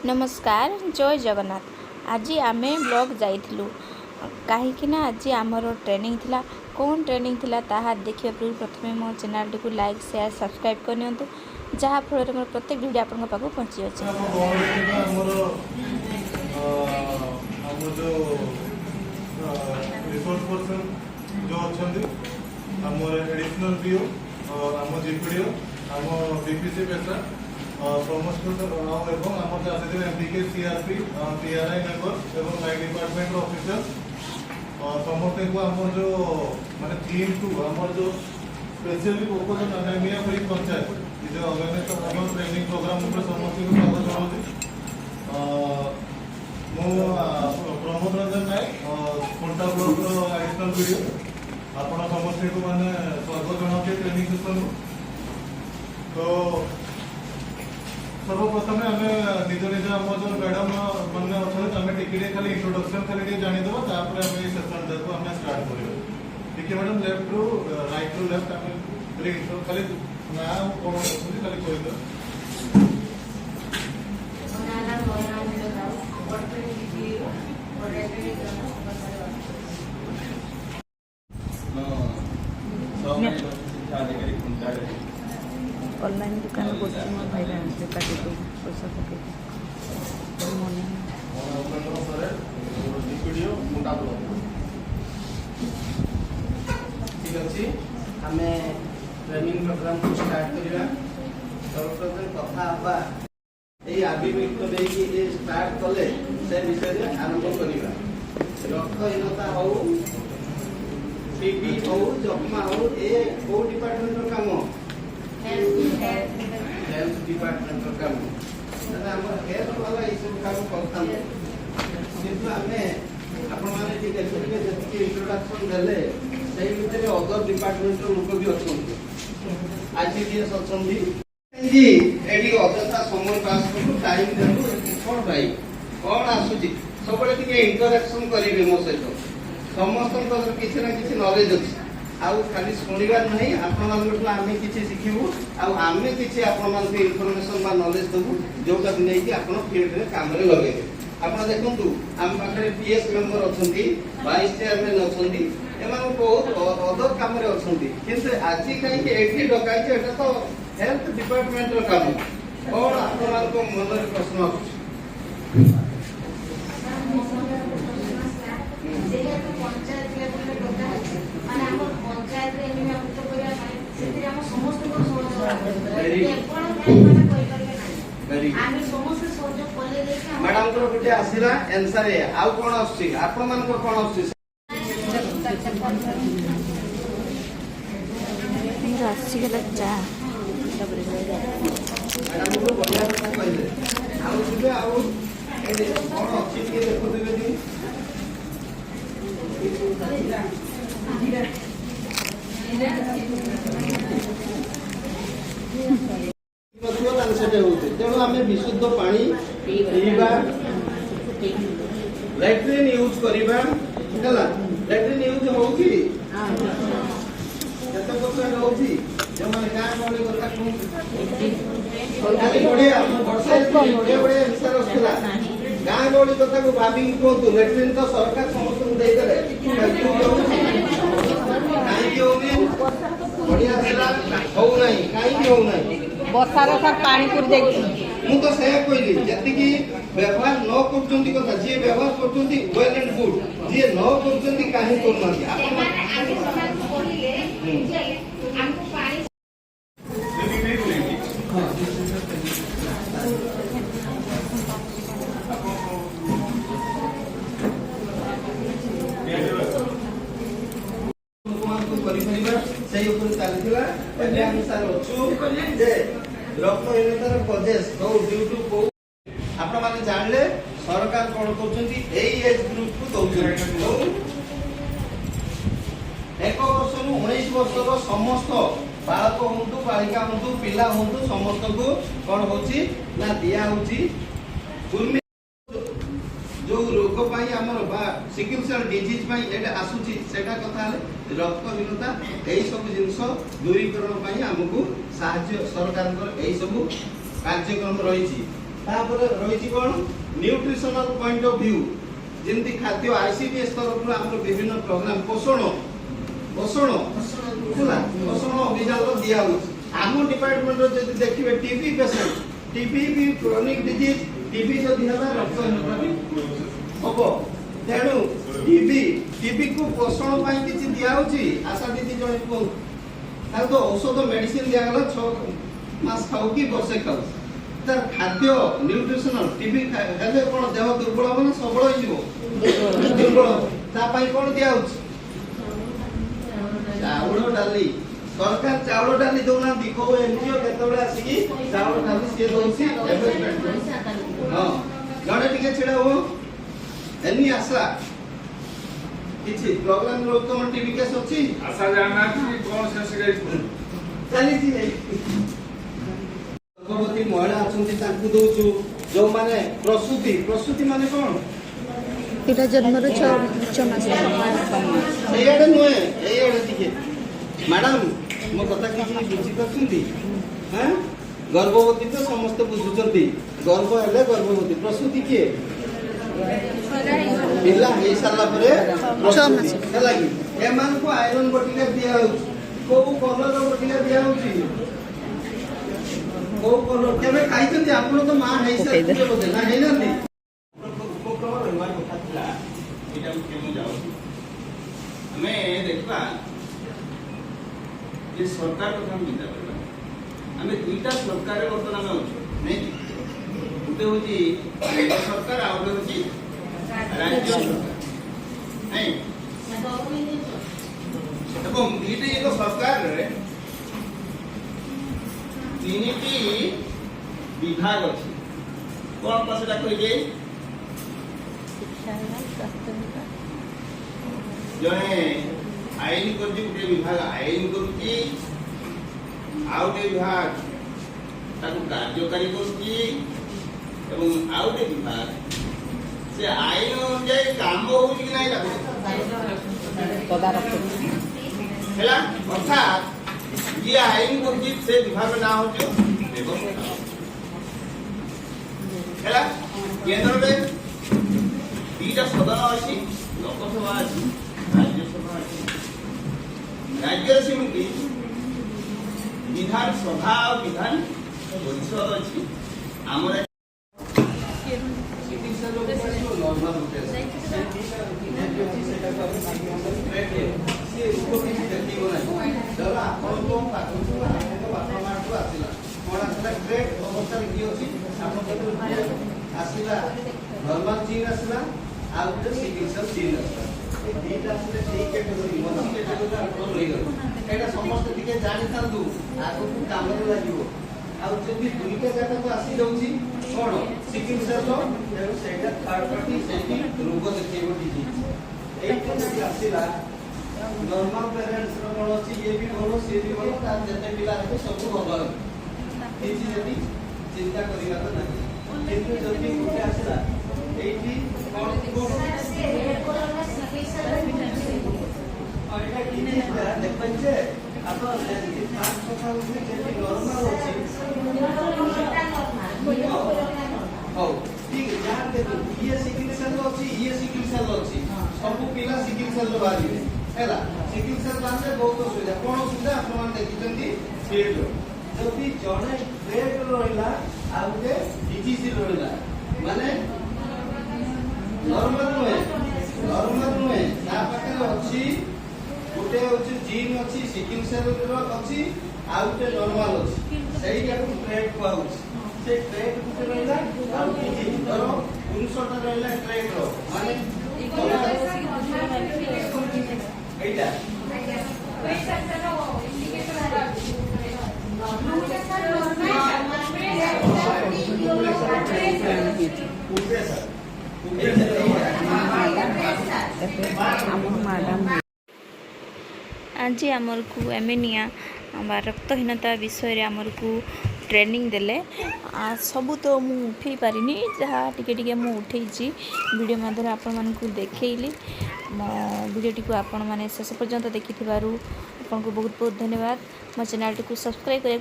नमस्कार जय जगन्नाथ। आज आम ब्लॉग जाइलु कहीं आज आमर ट्रेनिंग थिला। कौन ट्रेनिंग थिला ताहा देखिए प्रथम मो channel T like share subscribe करनी जहाँ फल मोर प्रत्येक वीडियो आपन पाखु पहुँची अच्छे। समस्त एमडीके सीआरपी पीआरआई मेंबर एवं लाइट डिपार्टमेंट ऑफिसर समस्त को आम जो माने थीम टू आम जो specially focus on anaemia free panchayat जो अवेयरनेस ट्रेनिंग प्रोग्राम समस्त को स्वागत जनाऊँ। प्रमोद रंजन नायक खोंटा ब्लॉक एडिशनल वीडियो आपण समस्त को माने स्वागत जनाऊँ ट्रेनिंग सेशन। तो सर्वप्रथम आम निज निज आम जो मैडम मैंने अच्छा आम टे खाली इंट्रोडक्शन खाली जानीदेव तापर आम सेसन टाइम आम स्टार्ट कर मैडम लेफ्ट रु राइट रु लेफ्ट आम खाली ना कौन खाली कहीदेव। ऑनलाइन दुकान बच्चे मो भाई काटी पैसा पके ठीक अच्छे आम ट्रेनिंग प्रोग्राम को स्टार्ट करवा। सर्वप्रथम कथा आभिमुख्य स्टार्ट कले से विषय आरंभ करवा। रक्तहीनता हो टीबी हो जख्मा हो ए को डिपार्टमेंट काम हेल्थ डिपार्टमेंट काम हेल्थ वाला ये सब काम करता किंतु आम आपने इंट्रोडक्शन देले से भितर अदर डिपार्टमेंट लोक भी अच्छा आईसीडीएस अच्छा अजथा समय पास करूँ टाइम देलु कौन भाई कौन आसूची सब इंटराक्शन करेंगे मो सहित समस्त किसी ना किसी नॉलेज अच्छी आउ खाली शुणवार नहीं आम किसी शिखू आम किसी इनफर्मेशन नॉलेज देवु जोटा नहीं आप फील्ड में काम लगे। आप देखु आम पाखे पीएस मेंबर अच्छा वाइस चेयरमैन अच्छा बहुत अदर काम अच्छा आज कहीं डकाई तो हेल्थ डिपार्टमेंट काम कौन आप मन प्रश्न मैडम को गोटे आसला आंसर आउ कौन आपण मान कौन आसीगला चा मैडम को बढ़िया कथा कहले आउ जिबे आउ कौन अछि के देखु देबे तेणु आम विशुद्ध पानी पीवा लैट्रिन यूज करवा लैट्रिन यूज हो जो मैंने गाँ गहली कथा गाँ गहली कथा को भावी कहतु लैट्रिन तो सरकार समस्त बढ़िया कहीं बसार सर पानी पुर मु तो से कहली जति व्यवहार न करछंती कथा जे व्यवहार करछंती वेल एंड गुड जे न करछंती काहे करनाती रक्तहीनतार कजेस कौ ड्यू टू कौ आपण माने जानले सरकार कोन करछंती एई एज ग्रुप को दउछंती 1 वर्ष नु 19 वर्ष रो समस्त बालक हुंतु बालिका हुंतु पिला हुंतु समस्त को कोन होची ना दिया होची गुरमी जो रोग पाई हमर बा सिकल सेल डिजीज पाई एटा आसुची सेटा कथा रक्तहीनता एई सब जिंस दूरीकरण पाई हमकु साहाय्य सरकार एई सब कार्यक्रम रही तापर रही कौन न्यूट्रिशनल पॉइंट ऑफ व्यू जेमती खाद्य आईसीडीएस तरफ हमर विभिन्न प्रोग्राम पोषण अभियान दिया आम डिपार्टमेंट जब देखिए टीबी पेशेंट टीबी भी क्रोनिक डिजीज टीबी जदि है रक्तहीनता भी हम तेणु टीबी को पोषण पाई किछि दिया होछि आशा दीदी जणे को तार तो औषध मेडिसिन दिया गला 6 मास खाऊ कि वर्षे खाऊ तार खाद्य न्यूट्रिशनल टीबी हेले कोन देह दुर्बल हो ना सबल हो जिवो दुर्बल ता पाई कोन दिया होछि चाउल डाली सरकार चाउल डाली दौना दिखो एनजीओ केतबे आसी चाउल डाली से दोसी हां जणे टिके छिडा हो एनी आशा किछि प्रोग्राम रो तो टीवी केस अछि आशा जाना कि कोन से गई चली जी गर्भवती महिला अछंती ताकू दउछु जो माने प्रसूति माने कोन এটা জন্মর 6 মাস एयडे नुए एयडे टिके मैडम मो कथा किछि बुझि पछुंती हैं गर्भवती तो समस्त बुझुचंती गर्भ हेले गर्भवती प्रसूति के पिला हे साला परे प्रसूति हला कि एमान को आयरन बटिका दिया हो को कलर बटिका दिया होची को कलर केबे खाइचंती आपण तो मां हे साला बोले ना हे नंदी हमें देखा ये सरकार कथा हम चिंता करबा हमें दुईटा सरकार वर्तमान में अछि नहीं गुटे होची केंद्र सरकार आ गुटे होची राज्य सरकार नहीं ଏବଂ ଦୁଇଟି ଏକ ସରକାରରେ ତିନିଟି ବିଭାଗ ଅଛି କଣ ପା ସେଟା କହିजे जने आईन कर गोटे विभाग आईन करुची आउ गोटे विभाग ताकू कार्यकारी करुची एवं आउ गोटे विभाग से आईन अनुसार काम होउची कि नाही ताकू তদারকি हैला अर्थात ये आईन करुची से विभाग ना होचो व्यवस्था हैला केंद्र में दीटा सदन अछि लोकसभा अछि राज्यसभा अछि राज्य समिति विधान सभा और विधान परिषद अछि हमर आसिला नॉर्मल चीन आसिला आ गुटे सिकिल चीन आसिला ए दीटा आसिले ठीक कैटेगरी मसी कैटेगरी आपण रहि गयो एटा समस्त दिके जानि थांतु आगु काम रे लागिवो आ जदि दुईटा जाका तो आसी जाउची कोन सिकिल सेल लो एरो सेटा थर्ड पार्टी सेटी रोग देखैबो डिजीज एटा जदि आसिला नॉर्मल पेरेंट्स रो कोन अछि ये भी भलो से भी भलो ता जते पिला रहबे सब भलो किछि जदि चिंता करिवा तो नाही किंतु जदि गुटे आसिला एठी कोन को और एटा किछि देखन जे आप पांच कथा उठे जे नॉर्मल अछि हो ठीक है यार देखो ये सिकिल सेल अछि सब पिला सिकिल सेल बारिबे हैला सिकिल सेल बारे बहुत सुविधा कोन सुविधा आपण मान देखिचंती सेट जदि जणे ग्रेड रहिला आ गुटे डिजीज रहिला माने नॉर्मल नुहे ता पाखे अछि गुटे अछि जीन अछि सिकिल सेल रो अछि आ गुटे नॉर्मल अछि सेही याकू ट्रेड पाउछ से ट्रेड गुटे रहिला आ डिजीज धरो 19 टा रहिला ट्रेड रो माने एटा आज आमर को एमेनिया रक्तहीनता विषय आमर को ट्रेनिंग देले सबू तो मु उठे पारिनी जहाँ टिके टिके मु उठेची वीडियो माध्यम आपण मानकु देखैली मो वीडियोटी को आपण माने शेष पर्यंत देखि थिबारु आपन को बहुत बहुत धन्यवाद मो चैनल को सब्सक्राइब करे